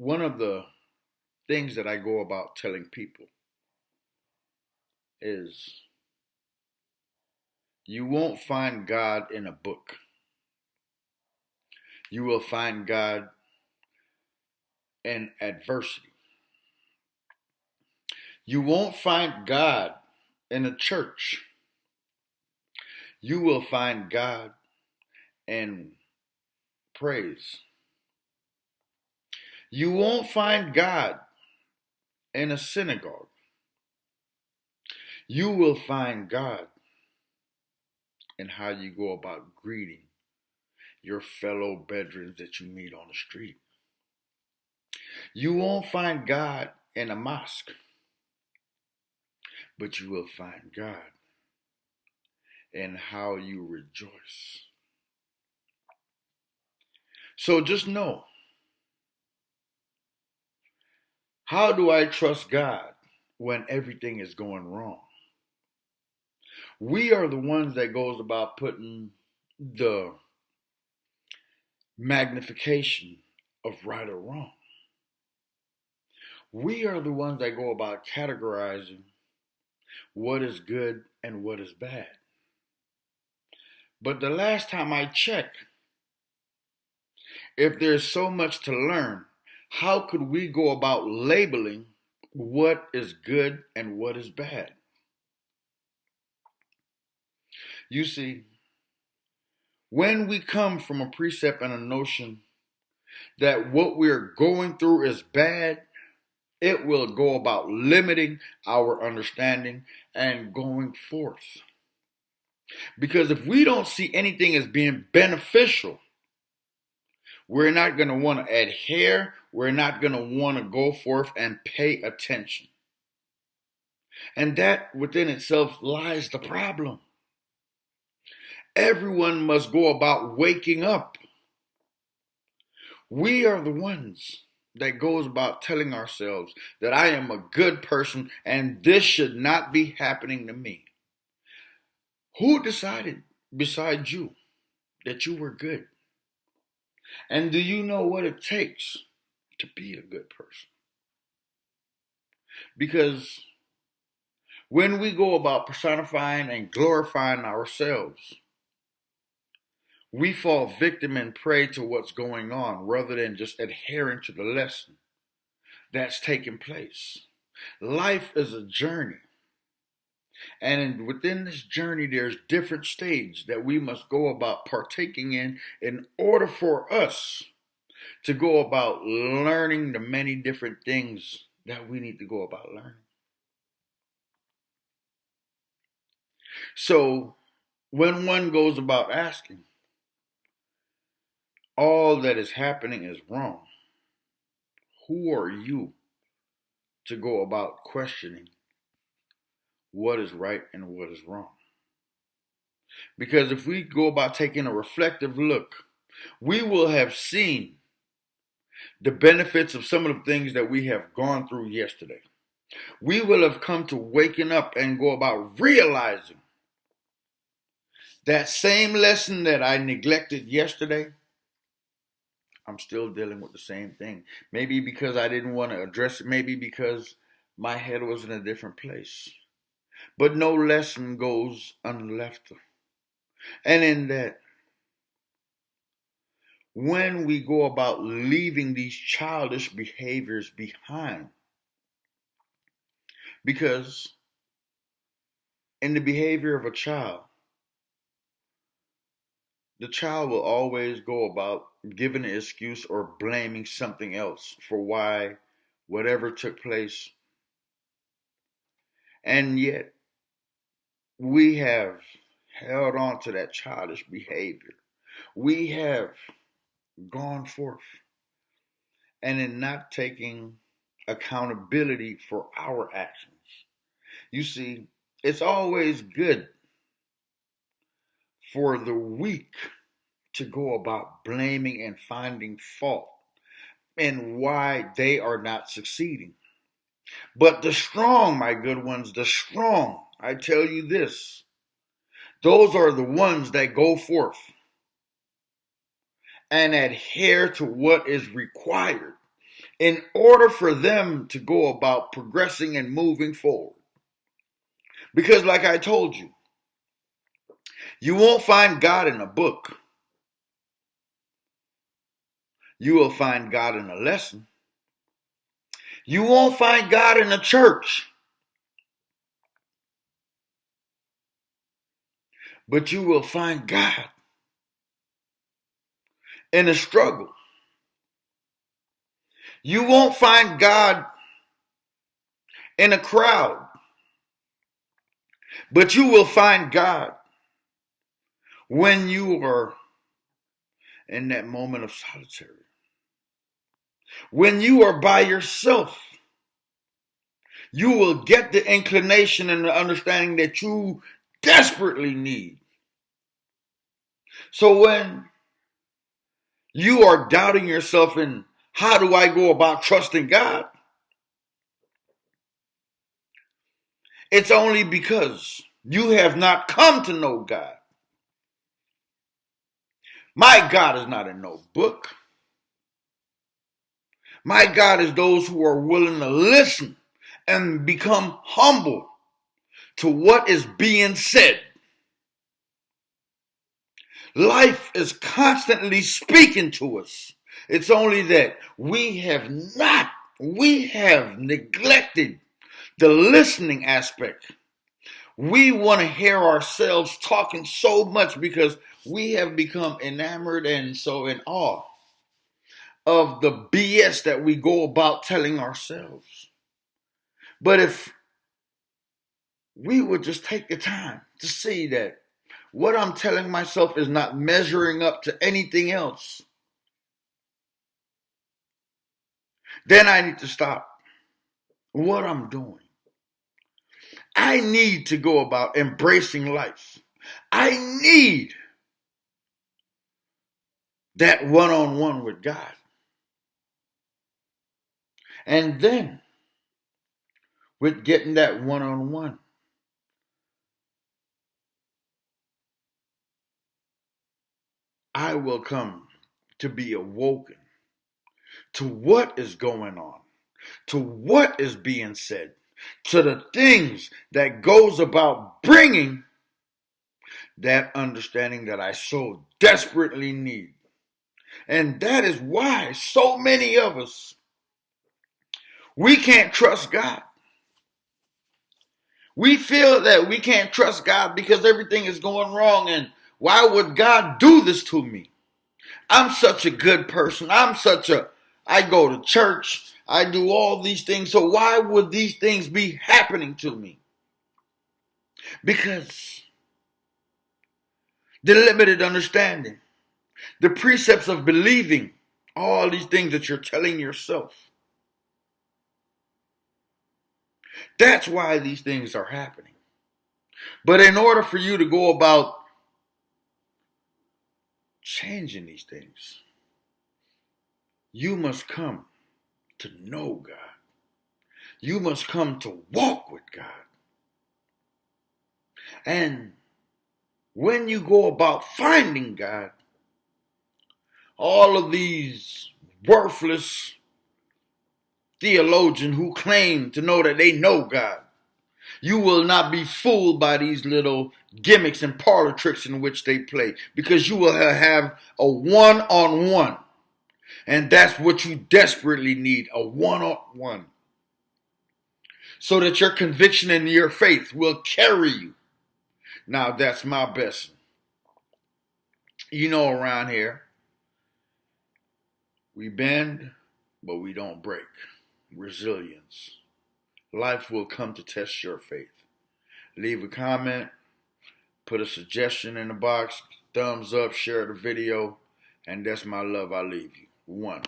one of the things that I go about telling people is you won't find God in a book. You will find God in adversity. You won't find God in a church. You will find God in praise. You won't find God in a synagogue. You will find God in how you go about greeting your fellow brethren that you meet on the street. You won't find God in a mosque, but you will find God in how you rejoice. So just know, how do I trust God when everything is going wrong? We are the ones that goes about putting the magnification of right or wrong. We are the ones that go about categorizing what is good and what is bad. But the last time I checked, if there's so much to learn, how could we go about labeling what is good and what is bad? You see, when we come from a precept and a notion that what we're going through is bad, it will go about limiting our understanding and going forth. Because if we don't see anything as being beneficial, we're not going to want to adhere. We're not going to want to go forth and pay attention. And that within itself lies the problem. Everyone must go about waking up. We are the ones that goes about telling ourselves that I am a good person and this should not be happening to me. Who decided besides you that you were good? And do you know what it takes to be a good person? Because when we go about personifying and glorifying ourselves, we fall victim and prey to what's going on rather than just adhering to the lesson that's taking place. Life is a journey. And within this journey, there's different stages that we must go about partaking in order for us to go about learning the many different things that we need to go about learning. So when one goes about asking, all that is happening is wrong, who are you to go about questioning what is right and what is wrong? Because if we go about taking a reflective look, we will have seen the benefits of some of the things that we have gone through yesterday. We will have come to waking up and go about realizing that same lesson that I neglected yesterday, I'm still dealing with the same thing. Maybe because I didn't want to address it. Maybe because my head was in a different place. But no lesson goes unleft. And in that, when we go about leaving these childish behaviors behind, because in the behavior of a child, the child will always go about giving an excuse or blaming something else for why whatever took place. And yet, we have held on to that childish behavior. We have gone forth and in not taking accountability for our actions. You see, it's always good for the weak to go about blaming and finding fault and why they are not succeeding. But the strong, my good ones, the strong, I tell you this, those are the ones that go forth and adhere to what is required in order for them to go about progressing and moving forward. Because like I told you, you won't find God in a book. You will find God in a lesson. You won't find God in a church. But you will find God in a struggle. You won't find God in a crowd. But you will find God when you are in that moment of solitude. When you are by yourself, you will get the inclination and the understanding that you desperately need. So when you are doubting yourself in how do I go about trusting God, it's only because you have not come to know God. My God is not in no book. My God is those who are willing to listen and become humble to what is being said. Life is constantly speaking to us. It's only that we have neglected the listening aspect. We want to hear ourselves talking so much because we have become enamored and so in awe of the BS that we go about telling ourselves. But if we would just take the time to see that what I'm telling myself is not measuring up to anything else, then I need to stop what I'm doing. I need to go about embracing life. I need that one-on-one with God. And then, with getting that one-on-one, I will come to be awoken to what is going on, to what is being said, to the things that goes about bringing that understanding that I so desperately need. And that is why so many of us, we can't trust God. We feel that we can't trust God because everything is going wrong, and why would God do this to me? I'm such a good person. I go to church. I do all these things. So why would these things be happening to me? Because the limited understanding, the precepts of believing, all these things that you're telling yourself. That's why these things are happening. But in order for you to go about changing these things, you must come to know God. You must come to walk with God. And when you go about finding God, all of these worthless theologians who claim to know that they know God, you will not be fooled by these little gimmicks and parlor tricks in which they play, because you will have a one-on-one. And that's what you desperately need, a one-on-one. So that your conviction and your faith will carry you. Now that's my best. You know, around here, we bend, but we don't break. Resilience. Life will come to test your faith. Leave a comment, put a suggestion in the box, thumbs up, share the video, and that's my love. I leave you. 1.